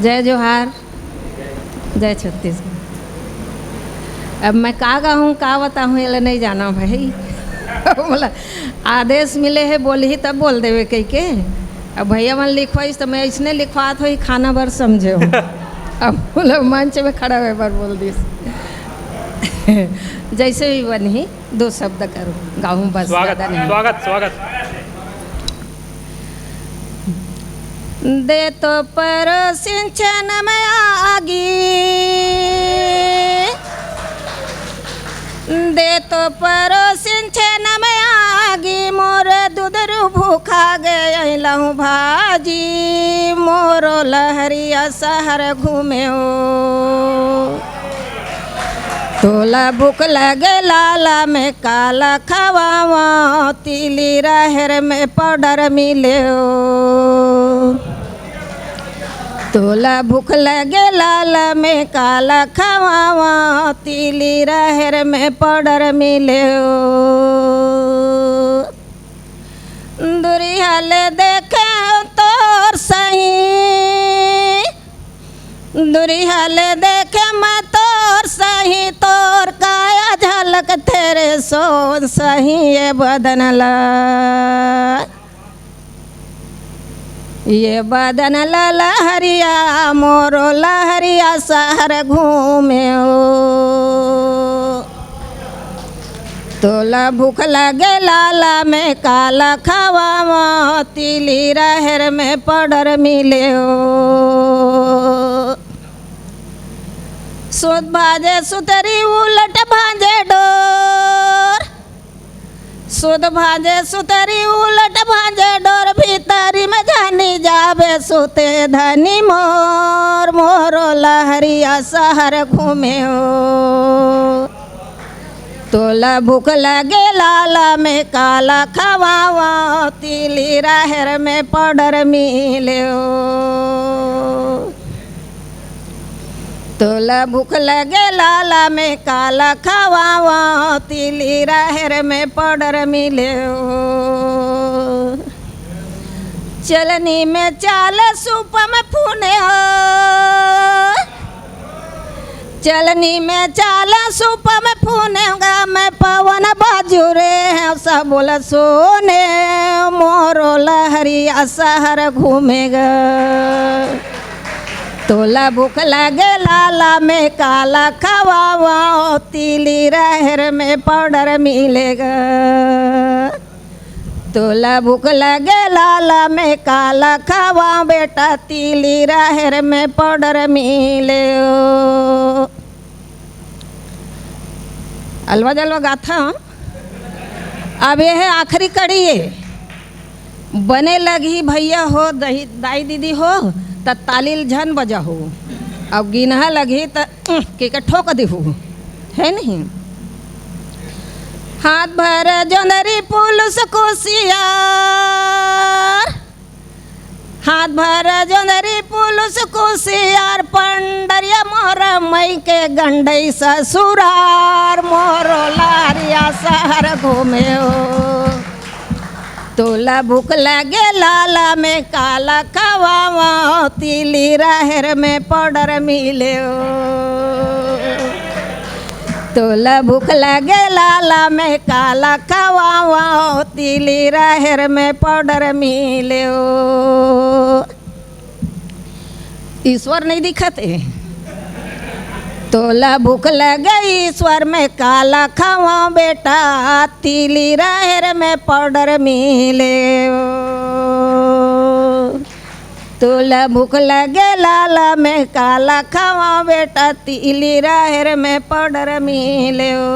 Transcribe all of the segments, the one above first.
जय जोहार, जय छत्तीसगढ़। अब मैं का गाऊँ का बताऊँ ये नहीं जाना भाई। बोला आदेश मिले है बोली तब बोल देवे कही के। अब भैया मन लिखवाइस तो मैं इसने लिखवात हो खाना भर समझे हो। अब बोला मंच में खड़ा हुए बार बोल दिस। जैसे भी बनी दो शब्द करूँ गाऊँ बस। स्वागत स्वागत स्वागत। दे तो पर सिंचन में आगी, दे तो पर सिंचन में आगी, मोर दुधरू भूखा गए लहू भाजी, मोरो लहरिया शहर घूमे हो। तोला भूख लगे लाला में काला खवावा, तिली रहर में पाउडर मिले हो। तोला भूख लगे लाला में काला खवावा, तिली रहर में पाउडर मिले हो। दुरिया ले देखे तोर सही, दुरिया ले देखे मैं तोर सही, तोर काया झलक तेरे सोन सही। ये बदन ला, ये बदन ला लहरिया, मोरो लहरिया शहर घूमे हो। तोला भूख लगे लाला में काला खवावा, तिली रहर में पाउडर मिले हो। सुध भाजे सुतरी उलट भाजे डोर, सुध भाजे सुतरी उलट भाजे डोर, भीतरी में धनी जाबे सुते धनी मोर, मोरो लहरिया शहर घूमे हो। तोला भूख लगे लाला में काला खवावा, तिली रहर में पाउडर मिले हो। तोला भूख लगे लाला में काला खवावा, तिली रहर में पाउडर मिले हो। चलनी में चाल सूप में फूने हो, चलनी में चाल सूप में फूनेगा, मैं पवन बाजू रे सब बोला सोने, मोरो लहरिया शहर घूमेगा। तोला भूख लगे लाला में काला खवावा, तिली रहर में पाउडर मिलेगा। तोला भूख लगे लाला में काला खवा बेटा, तिली रहर में पाउडर मिले हो। अलवा जलवा गाथा। अब यह है आखिरी कड़ी है। बने लगी भैया हो दाई दीदी हो त तालील झन बजा हो, अब गिनहा लगी त के ठोक देहू है नहीं। हाथ भर जोंदरी पुलिस कोसियार, हाथ भर जोंदरी पुलिस कोसियार, पंडरिया मोर मई के गंडई ससुरार, मोरो लारिया शहर घूमे हो। तोला भूख लगे लाला में काला खवावा, तिली रहर में पाउडर मिले हो। तोला भूख लगे लाला में काला खवावा, तिली रहर में पाउडर मिले हो। ईश्वर नहीं दिखते। तोला भूख लगे ईश्वर में काला खवा बेटा, तिली रहर में पाउडर मिले हो। तोला भूख लगे लाला में काला खवा बेटा, तिली रहर में पाउडर मिले हो।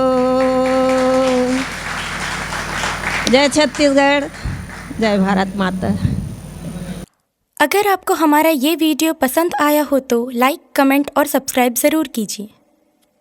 जय छत्तीसगढ़, जय भारत माता। अगर आपको हमारा ये वीडियो पसंद आया हो तो लाइक, कमेंट और सब्सक्राइब ज़रूर कीजिए।